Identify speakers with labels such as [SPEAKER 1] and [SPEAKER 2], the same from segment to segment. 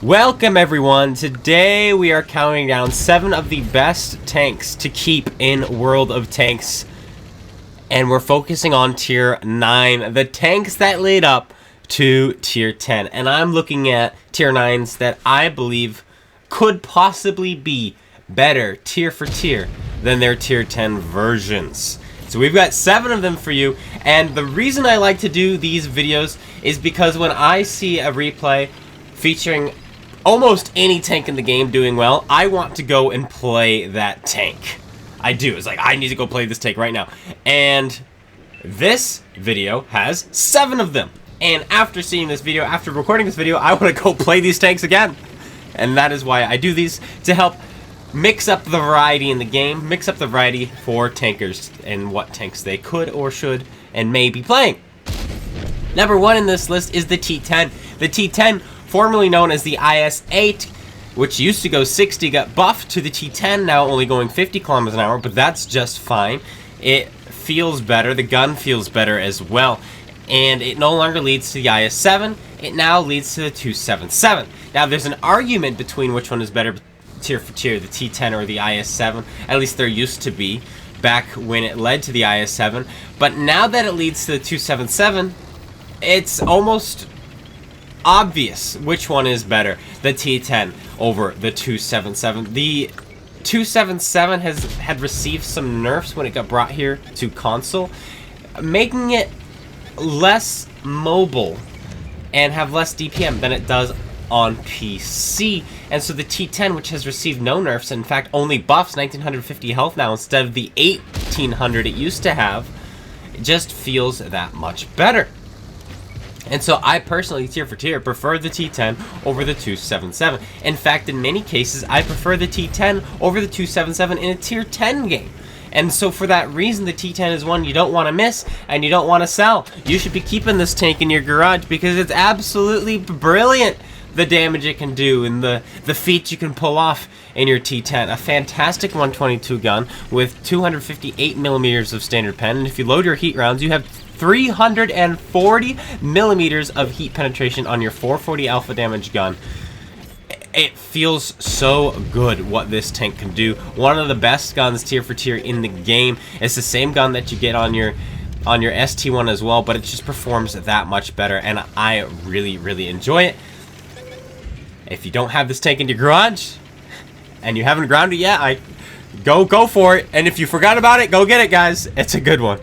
[SPEAKER 1] Welcome everyone. Today we are counting down 7 of the best tanks to keep in World of Tanks. And we're focusing on tier 9, the tanks that lead up to tier 10. And I'm looking at tier 9s that I believe could possibly be better tier for tier than their tier 10 versions. So we've got 7 of them for you, and the reason I like to do these videos is because when I see a replay featuring almost any tank in the game doing well, I want to go and play that tank. I do. It's like, I need to go play this tank right now. And this video has 7 of them. And after seeing this video, after recording this video, I want to go play these tanks again. And that is why I do these, to help mix up the variety in the game, mix up the variety for tankers and what tanks they could or should and may be playing. Number 1 in this list is the T10. The T10, formerly known as the IS-8, which used to go 60, got buffed to the T10, now only going 50 kilometers an hour, but that's just fine. It feels better, the gun feels better as well, and it no longer leads to the IS-7, it now leads to the 277. Now there's an argument between which one is better tier for tier, the T10 or the IS-7, at least there used to be back when it led to the IS-7, but now that it leads to the 277, it's almost obvious which one is better, the T10 over the 277. The 277 had received some nerfs when it got brought here to console, making it less mobile and have less DPM than it does on PC. And so the T10, which has received no nerfs, in fact only buffs, 1950 health now instead of the 1800 it used to have, it just feels that much better. And so I personally, tier for tier, prefer the T10 over the 277. In fact, in many cases, I prefer the T10 over the 277 in a tier 10 game. And so for that reason, the T10 is one you don't want to miss and you don't want to sell. You should be keeping this tank in your garage because it's absolutely brilliant, the damage it can do and the feats you can pull off in your T10. A fantastic 122 gun with 258 millimeters of standard pen, and if you load your heat rounds, you have 340 millimeters of heat penetration on your 440 alpha damage gun. It feels so good what this tank can do. One of the best guns tier for tier in the game. It's the same gun that you get on your ST1 as well, but it just performs that much better, and I really enjoy it. If you don't have this tank in your garage and you haven't ground it yet, go for it. And if you forgot about it, go get it, guys. It's a good one.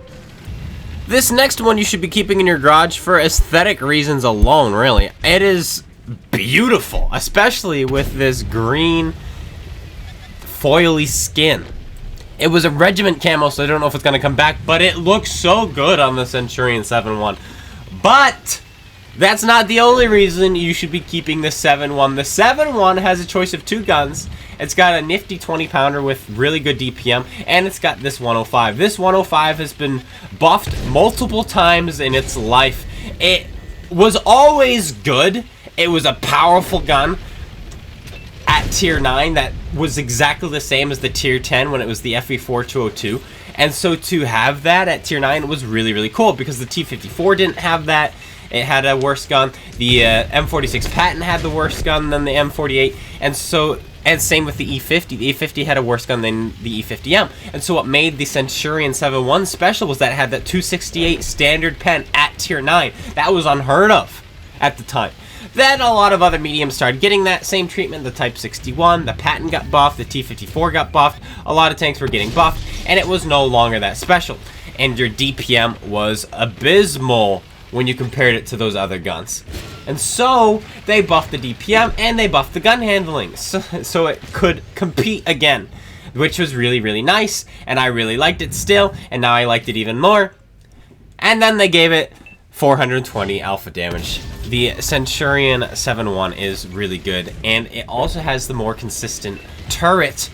[SPEAKER 1] This next one you should be keeping in your garage for aesthetic reasons alone, really. It is beautiful, especially with this green foily skin. It was a regiment camo, so I don't know if it's going to come back, but it looks so good on the Centurion 7.1. But that's not the only reason you should be keeping the 7.1. The 7.1 has a choice of 2 guns. It's got a nifty 20-pounder with really good DPM, and it's got this 105. This 105 has been buffed multiple times in its life. It was always good. It was a powerful gun at tier 9 that was exactly the same as the tier 10 when it was the FE4 202. And so to have that at tier 9 was really cool, because the T54 didn't have that. It had a worse gun. The M46 Patton had the worse gun than the M48, and same with the E50. The E50 had a worse gun than the E50M. And so what made the Centurion 7.1 special was that it had that 268 standard pen at tier 9. That was unheard of at the time. Then a lot of other mediums started getting that same treatment. The Type 61, the Patton got buffed, the T54 got buffed. A lot of tanks were getting buffed, and it was no longer that special. And your DPM was abysmal when you compared it to those other guns. And so they buffed the DPM and they buffed the gun handling so it could compete again, which was really nice, and I really liked it still, and now I liked it even more. And then they gave it 420 alpha damage. The Centurion 7.1 is really good, and it also has the more consistent turret,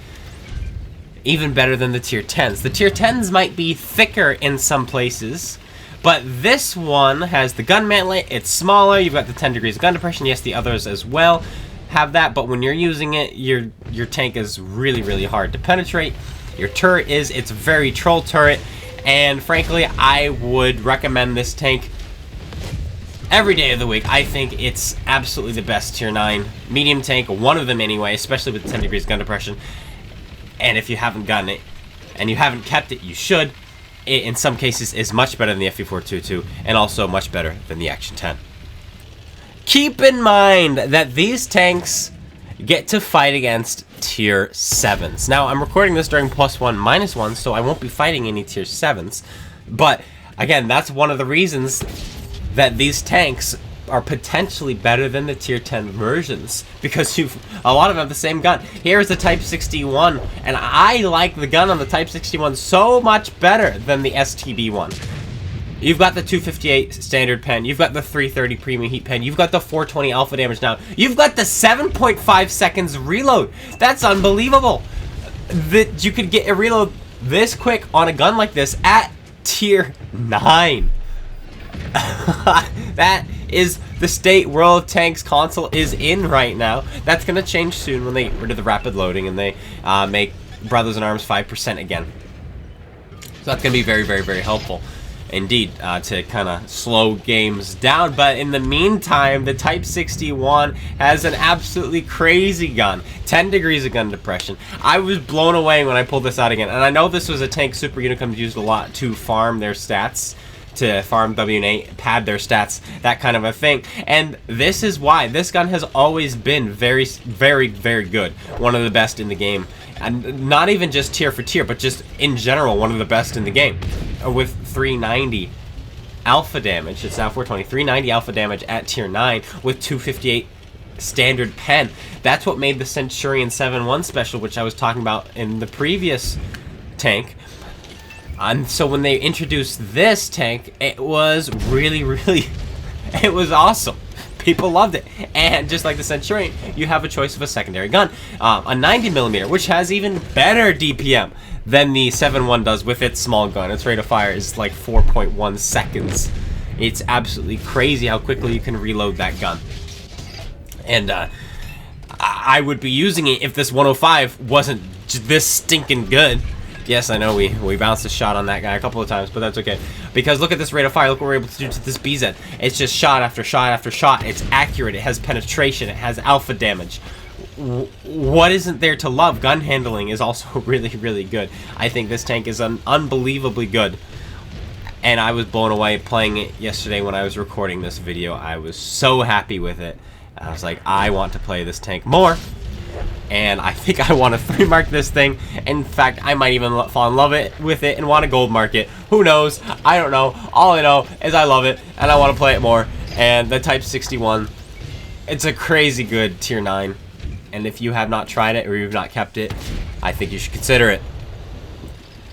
[SPEAKER 1] even better than the tier 10s. The tier 10s might be thicker in some places, but this one has the gun mantlet. It's smaller. You've got the 10 degrees of gun depression. Yes, the others as well have that, but when you're using it, your tank is really hard to penetrate. Your turret is, it's a very troll turret, and frankly, I would recommend this tank every day of the week. I think it's absolutely the best tier 9 medium tank, one of them anyway, especially with 10 degrees gun depression. And if you haven't gotten it and you haven't kept it, you should. It, in some cases, is much better than the FE422 and also much better than the Action 10. Keep in mind that these tanks get to fight against tier 7s. Now, I'm recording this during +1, -1, so I won't be fighting any tier 7s. But, again, that's one of the reasons that these tanks are potentially better than the tier 10 versions, because a lot of them have the same gun. Here's the Type 61, and I like the gun on the Type 61 so much better than the STB one. You've got the 258 standard pen, you've got the 330 premium heat pen, you've got the 420 alpha damage down, you've got the 7.5 seconds reload. That's unbelievable that you could get a reload this quick on a gun like this at tier 9. That is the state World of Tanks console is in right now. That's going to change soon when they get rid of the rapid loading and they make Brothers in Arms 5% again. So that's going to be very, very, very helpful indeed to kind of slow games down. But in the meantime, the Type 61 has an absolutely crazy gun. 10 degrees of gun depression. I was blown away when I pulled this out again. And I know this was a tank Super Unicums used a lot to farm their stats, to farm W8, pad their stats, that kind of a thing. And this is why this gun has always been very, very, very good. One of the best in the game. And not even just tier for tier, but just in general, one of the best in the game. With 390 alpha damage, it's now 420, 390 alpha damage at tier 9 with 258 standard pen. That's what made the Centurion 7.1 special, which I was talking about in the previous tank. And so when they introduced this tank, it was really, really, it was awesome. People loved it. And just like the Centurion, you have a choice of a secondary gun. A 90mm, which has even better DPM than the 7.1 does with its small gun. Its rate of fire is like 4.1 seconds. It's absolutely crazy how quickly you can reload that gun. And I would be using it if this 105 wasn't this stinking good. Yes, I know we bounced a shot on that guy a couple of times, but that's okay. Because look at this rate of fire. Look what we're able to do to this BZ. It's just shot after shot after shot. It's accurate. It has penetration. It has alpha damage. What isn't there to love? Gun handling is also really, really good. I think this tank is unbelievably good. And I was blown away playing it yesterday when I was recording this video. I was so happy with it. I was like, I want to play this tank more. And I think I want to 3-mark this thing. In fact, I might even fall in love with it and want to gold mark it. Who knows? I don't know. All I know is I love it and I want to play it more. And the Type 61, it's a crazy good tier 9. And if you have not tried it or you've not kept it, I think you should consider it.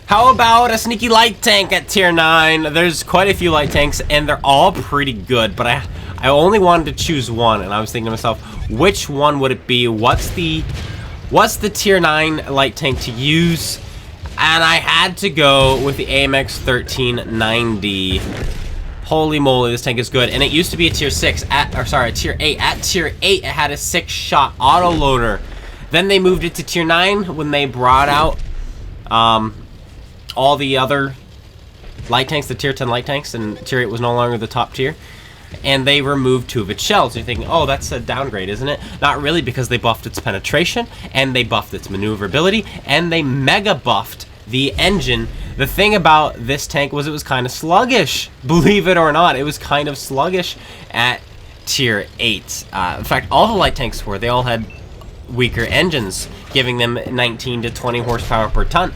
[SPEAKER 1] How about a sneaky light tank at tier 9? There's quite a few light tanks and they're all pretty good, but I only wanted to choose one, and I was thinking to myself, which one would it be? What's the tier 9 light tank to use? And I had to go with the AMX 1390. Holy moly, this tank is good. And it used to be a tier 6 a tier 8. At tier 8, it had a 6-shot autoloader. Then they moved it to tier 9 when they brought out all the other light tanks, the tier 10 light tanks, and tier 8 was no longer the top tier. And they removed 2 of its shells. You're thinking, oh, that's a downgrade, isn't it? Not really, because they buffed its penetration, and they buffed its maneuverability, and they mega buffed the engine. The thing about this tank was it was kind of sluggish. Believe it or not, it was kind of sluggish at tier 8. In fact, all the light tanks were. They all had weaker engines, giving them 19 to 20 horsepower per ton.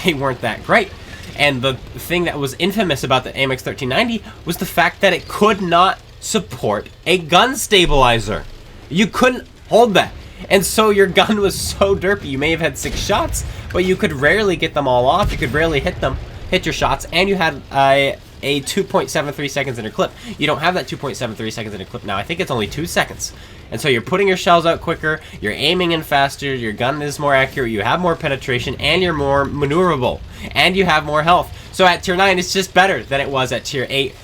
[SPEAKER 1] They weren't that great. And the thing that was infamous about the AMX 1390 was the fact that it could not support a gun stabilizer. You couldn't hold that. And so your gun was so derpy. You may have had 6 shots, but you could rarely get them all off. You could rarely hit your shots, and you had a 2.73 seconds in your clip. You don't have that 2.73 seconds in a clip now. I think it's only 2 seconds. And so you're putting your shells out quicker, you're aiming in faster, your gun is more accurate, you have more penetration, and you're more maneuverable. And you have more health. So at tier 9, it's just better than it was at tier 8.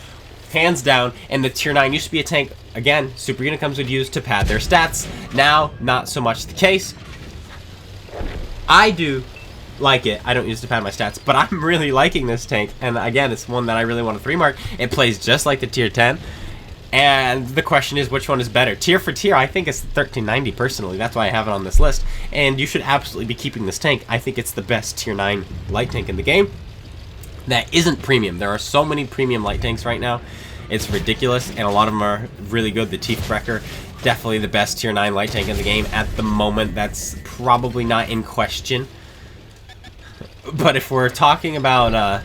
[SPEAKER 1] Hands down. And the tier 9 used to be a tank, again, Super Unicums would use to pad their stats. Now, not so much the case. I do like it. I don't use it to pad my stats, but I'm really liking this tank. And again, it's one that I really want to 3-mark. It plays just like the tier 10. And the question is, which one is better? Tier for tier, I think it's the 1390 personally. That's why I have it on this list. And you should absolutely be keeping this tank. I think it's the best tier 9 light tank in the game that isn't premium. There are so many premium light tanks right now. It's ridiculous, and a lot of them are really good. The Tiefbrecher, definitely the best tier 9 light tank in the game at the moment. That's probably not in question. But if we're talking about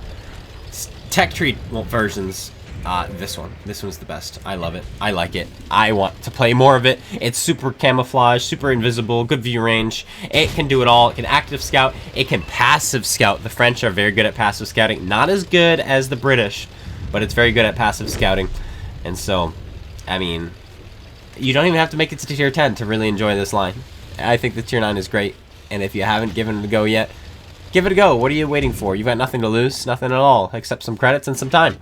[SPEAKER 1] tech tree versions, this one's the best. I love it. I like it. I want to play more of it. It's super camouflage, super invisible, good view range. It can do it all. It can active scout. It can passive scout. The French are very good at passive scouting. Not as good as the British, but it's very good at passive scouting. And so, I mean, you don't even have to make it to tier 10 to really enjoy this line. I think the tier 9 is great. And if you haven't given it a go yet, give it a go. What are you waiting for? You've got nothing to lose. Nothing at all, except some credits and some time.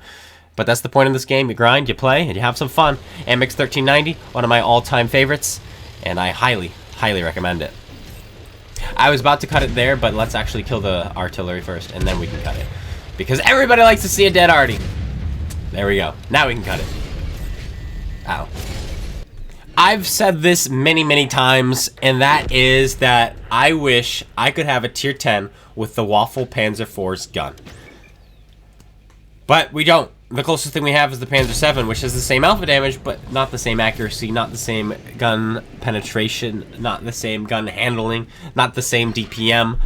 [SPEAKER 1] But that's the point of this game. You grind, you play, and you have some fun. MX 1390, one of my all-time favorites, and I highly, highly recommend it. I was about to cut it there, but let's actually kill the artillery first, and then we can cut it. Because everybody likes to see a dead arty. There we go. Now we can cut it. Ow. I've said this many, many times, and that is that I wish I could have a tier 10 with the Waffle Panzer IV's gun. But we don't. The closest thing we have is the Panzer 7, which has the same alpha damage, but not the same accuracy, not the same gun penetration, not the same gun handling, not the same DPM.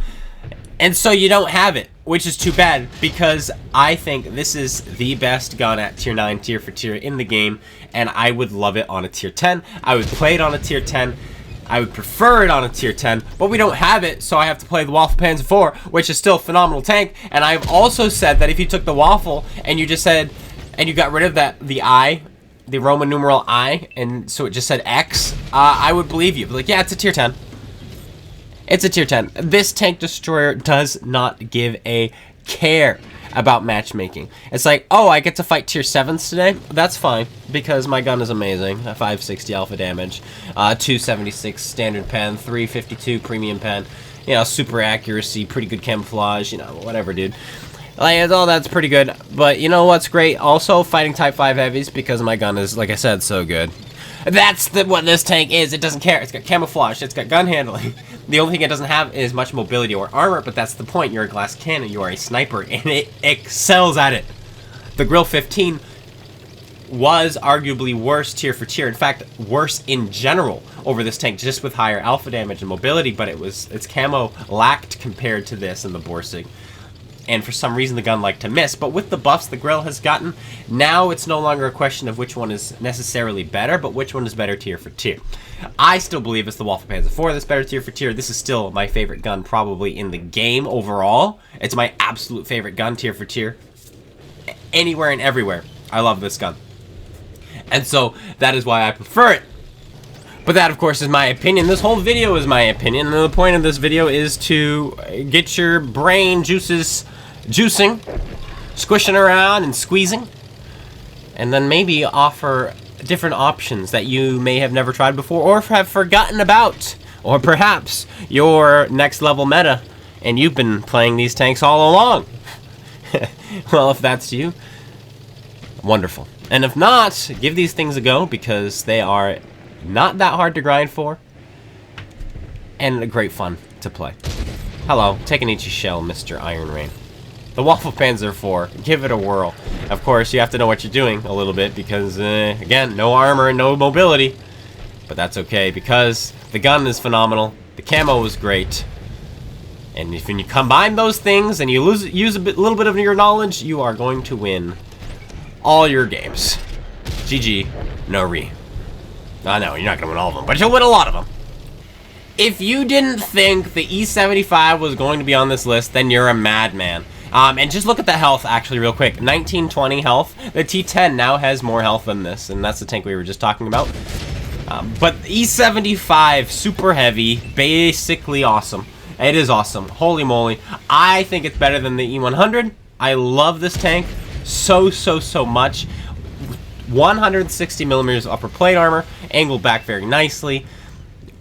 [SPEAKER 1] And so you don't have it, which is too bad, because I think this is the best gun at tier 9, tier for tier in the game, and I would love it on a tier 10. I would play it on a tier 10. I would prefer it on a tier 10, but we don't have it, so I have to play the Waffle Panzer IV, which is still a phenomenal tank. And I've also said that if you took the Waffle and you just said, and you got rid of the I, the Roman numeral I, and so it just said X, I would believe you. But like, yeah, it's a tier 10. It's a tier 10. This tank destroyer does not give a care about matchmaking. It's like, oh, I get to fight tier 7s today? That's fine, because my gun is amazing. 560 alpha damage, 276 standard pen, 352 premium pen, you know, super accuracy, pretty good camouflage, you know, whatever, dude. Like, all that's pretty good. But you know what's great? Also, fighting type 5 heavies, because my gun is, like I said, so good. That's what this tank is. It doesn't care. It's got camouflage. It's got gun handling. The only thing it doesn't have is much mobility or armor, but that's the point. You're a glass cannon. You are a sniper, and it excels at it. The Grill 15 was arguably worse tier for tier. In fact, worse in general over this tank, just with higher alpha damage and mobility, but its camo lacked compared to this and the Borsig. And for some reason the gun liked to miss. But with the buffs the Grill has gotten, now it's no longer a question of which one is necessarily better, but which one is better tier for tier. I still believe it's the Waffle Panzer IV that's better tier for tier. This is still my favorite gun probably in the game overall. It's my absolute favorite gun tier for tier. Anywhere and everywhere. I love this gun. And so that is why I prefer it. But that, of course, is my opinion. This whole video is my opinion. And the point of this video is to get your brain juices juicing, squishing around and squeezing, and then maybe offer different options that you may have never tried before or have forgotten about. Or perhaps your next level meta, and you've been playing these tanks all along. Well, if that's you, wonderful. And if not, give these things a go, because they are not that hard to grind for, and great fun to play. Hello, take an itchy shell, Mr. Iron Rain. The Waffle Panzer IV, give it a whirl. Of course, you have to know what you're doing a little bit, because, again, no armor and no mobility. But that's okay, because the gun is phenomenal, the camo is great, and if you combine those things and you use a little bit of your knowledge, you are going to win all your games. GG, no re. I know, you're not going to win all of them, but you'll win a lot of them. If you didn't think the E75 was going to be on this list, then you're a madman. And just look at the health, actually, real quick. 1920 health. The T10 now has more health than this, and that's the tank we were just talking about. But E75 Super Heavy, basically awesome. It is awesome. Holy moly. I think it's better than the E100. I love this tank so much. 160 millimeters upper plate armor, angled back very nicely.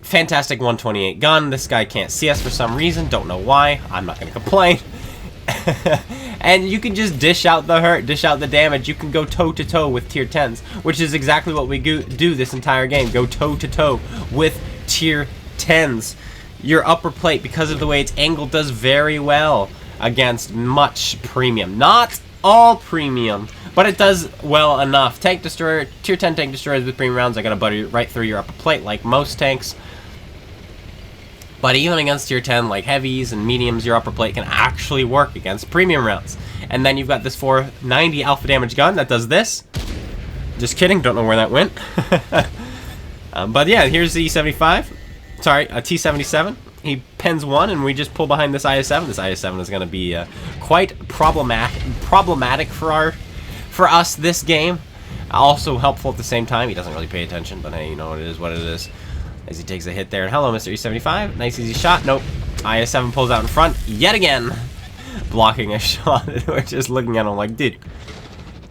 [SPEAKER 1] Fantastic 128 gun. This guy can't see us for some reason. Don't know why. I'm not going to complain. And you can just dish out the hurt, dish out the damage. You can go toe-to-toe with tier 10s, which is exactly what we do this entire game. Go toe-to-toe with tier 10s. Your upper plate, because of the way it's angled, does very well against much premium. Not all premium, but it does well enough. Tank destroyer, tier 10 tank destroyers with premium rounds are going to butter right through your upper plate like most tanks. But even against tier 10, like heavies and mediums, your upper plate can actually work against premium rounds. And then you've got this 490 alpha damage gun that does this. Just kidding, don't know where that went. But yeah, here's the E75. Sorry, a T77. He pens one, and we just pull behind this IS-7. This IS-7 is going to be quite problematic for us this game. Also helpful at the same time. He doesn't really pay attention, but hey, you know, it is what it is. As he takes a hit there. Hello, Mr. E75. Nice easy shot. Nope. IS-7 pulls out in front yet again. Blocking a shot. We're just looking at him like, dude.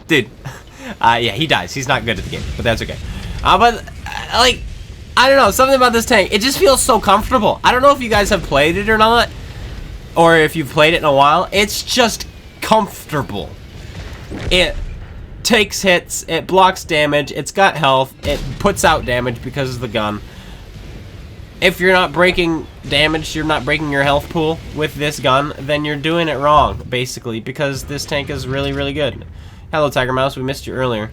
[SPEAKER 1] Yeah, he dies. He's not good at the game, but that's okay. Like, I don't know. Something about this tank. It just feels so comfortable. I don't know if you guys have played it or not. Or if you've played it in a while. It's just comfortable. It takes hits. It blocks damage. It's got health. It puts out damage because of the gun. If you're not breaking damage, you're not breaking your health pool with this gun, then you're doing it wrong, basically, because this tank is really, really good. Hello, Tiger Mouse. We missed you earlier.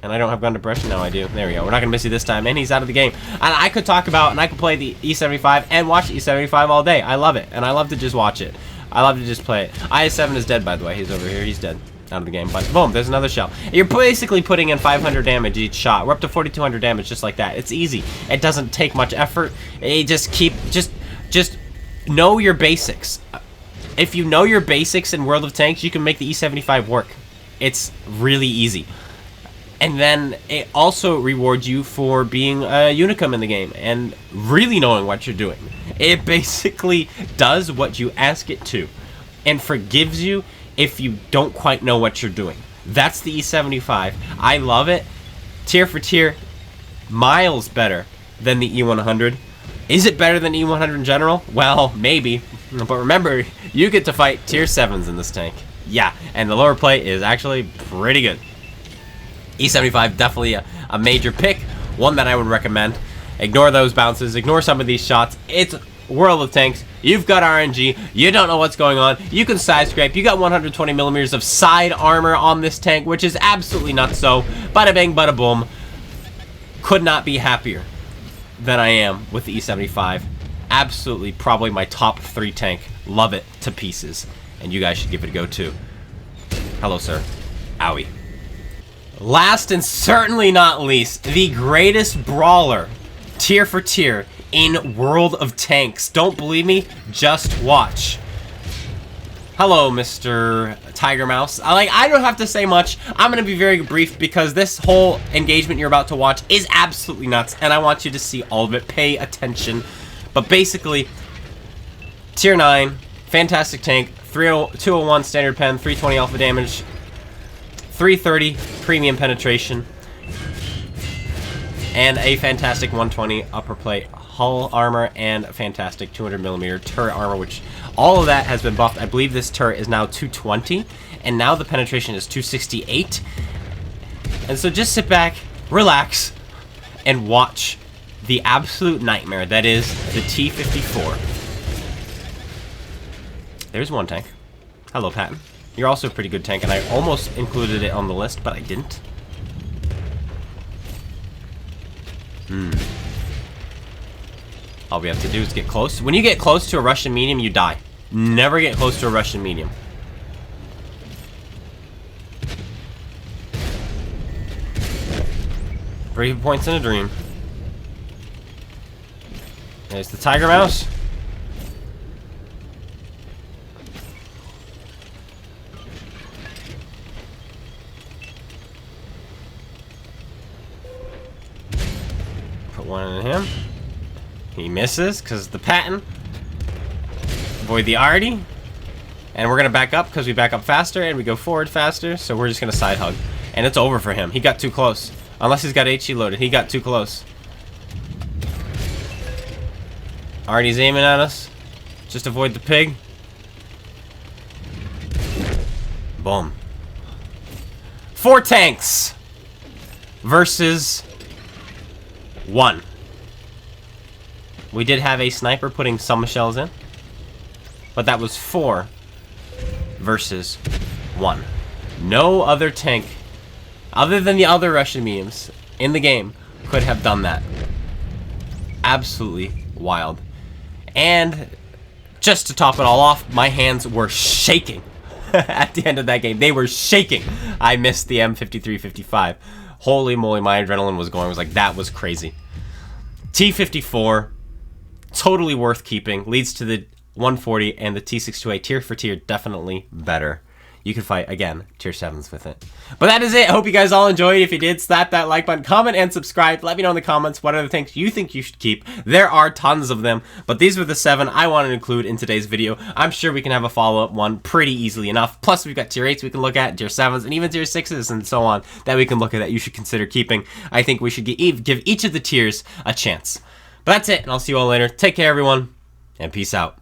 [SPEAKER 1] And I don't have gun depression now. I do. There we go. We're not going to miss you this time. And he's out of the game. And I could talk about, and I could play the E75 and watch the E75 all day. I love it. And I love to just watch it. I love to just play it. IS-7 is dead, by the way. He's over here. He's dead. Out of the game, but boom, there's another shell. You're basically putting in 500 damage each shot. We're up to 4,200 damage just like that. It's easy. It doesn't take much effort. You just know your basics. If you know your basics in World of Tanks, you can make the E75 work. It's really easy. And then it also rewards you for being a unicum in the game and really knowing what you're doing. It basically does what you ask it to and forgives you if you don't quite know what you're doing. That's the E75. I love it. Tier for tier, miles better than the E100. Is it better than E100 in general? Well, maybe. But remember, you get to fight tier 7s in this tank. Yeah, and the lower plate is actually pretty good. E75, definitely a major pick. One that I would recommend. Ignore those bounces. Ignore some of these shots. It's World of Tanks. You've got RNG. You don't know what's going on. You can side scrape. You got 120 millimeters of side armor on this tank, which is absolutely not so. Bada bang, bada boom. Could not be happier than I am with the E75. Absolutely, probably my top 3 tank. Love it to pieces. And you guys should give it a go too. Hello, sir. Owie. Last and certainly not least, the greatest brawler, tier for tier, in World of Tanks. Don't believe me? Just watch. Hello, Mr. Tiger Mouse. I don't have to say much. I'm going to be very brief because this whole engagement you're about to watch is absolutely nuts, and I want you to see all of it. Pay attention. But basically, tier 9, fantastic tank, 201 standard pen, 320 alpha damage, 330 premium penetration, and a fantastic 120 upper plate hull armor and a fantastic 200mm turret armor, which all of that has been buffed. I believe this turret is now 220, and now the penetration is 268. And so just sit back, relax, and watch the absolute nightmare that is the T-54. There's one tank. Hello, Patton. You're also a pretty good tank, and I almost included it on the list, but I didn't. All we have to do is get close. When you get close to a Russian medium, you die. Never get close to a Russian medium. Three points in a dream. There's the Tiger Mouse. Put one in him. He misses because the Patton. Avoid the arty. And we're going to back up because we back up faster and we go forward faster. So we're just going to side hug. And it's over for him. He got too close. Unless he's got HE loaded. He got too close. Arty's aiming at us. Just avoid the pig. Boom. 4 tanks versus 1. We did have a sniper putting some shells in, but that was 4 versus 1. No other tank, other than the other Russian memes in the game, could have done that. Absolutely wild. And just to top it all off, my hands were shaking at the end of that game. They were shaking. I missed the M53-55. Holy moly, my adrenaline was going. I was like, that was crazy. T54, totally worth keeping. Leads to the 140 and the T628 tier for tier, definitely better. You can fight, again, tier 7s with it. But that is it. I hope you guys all enjoyed. If you did, slap that like button, comment, and subscribe. Let me know in the comments what other things you think you should keep. There are tons of them, but these were the 7 I wanted to include in today's video. I'm sure we can have a follow-up one pretty easily enough. Plus, we've got tier 8s we can look at, tier 7s, and even tier 6s and so on that we can look at that you should consider keeping. I think we should give each of the tiers a chance. But that's it, and I'll see you all later. Take care, everyone, and peace out.